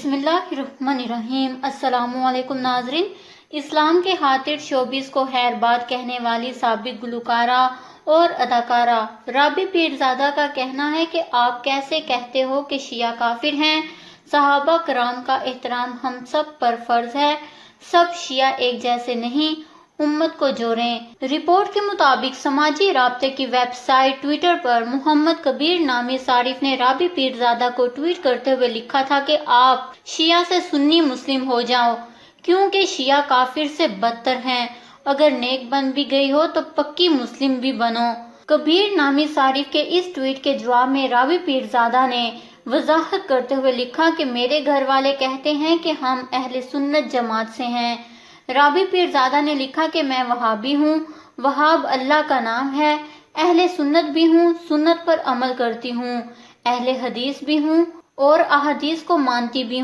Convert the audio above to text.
बिस्मिल्लाहिर्रहमानिर्रहीम। अस्सलामुअलैकुम नाज़रीन। इस्लाम के हातिर शोबिस को खैरबाद कहने वाली साबिक गुलकारा और अदाकारा राबी पीरज़ादा का कहना है कि आप कैसे कहते हो कि शिया काफिर हैं। सहाबा कराम का एहतराम हम सब पर फर्ज है। सब शिया एक जैसे नहीं, उम्मत को जोड़ें। रिपोर्ट के मुताबिक समाजी राब्ते की वेबसाइट ट्विटर पर मोहम्मद कबीर नामी सारिफ ने राबी पीरज़ादा को ट्वीट करते हुए लिखा था कि आप शिया से सुन्नी मुस्लिम हो जाओ, क्योंकि शिया काफिर से बदतर हैं। अगर नेक बन भी गई हो तो पक्की मुस्लिम भी बनो। कबीर नामी सारिफ के इस ट्वीट के जवाब में राबी पीरज़ादा ने वजाहत करते हुए लिखा कि मेरे घर वाले कहते हैं कि हम अहले सुन्नत जमात से हैं। राबी पीरज़ादा ने लिखा कि मैं वहाबी हूँ, वहाब अल्लाह का नाम है। अहले सुन्नत भी हूँ, सुन्नत पर अमल करती हूँ। अहले हदीस भी हूँ और अहादीस को मानती भी हूँ।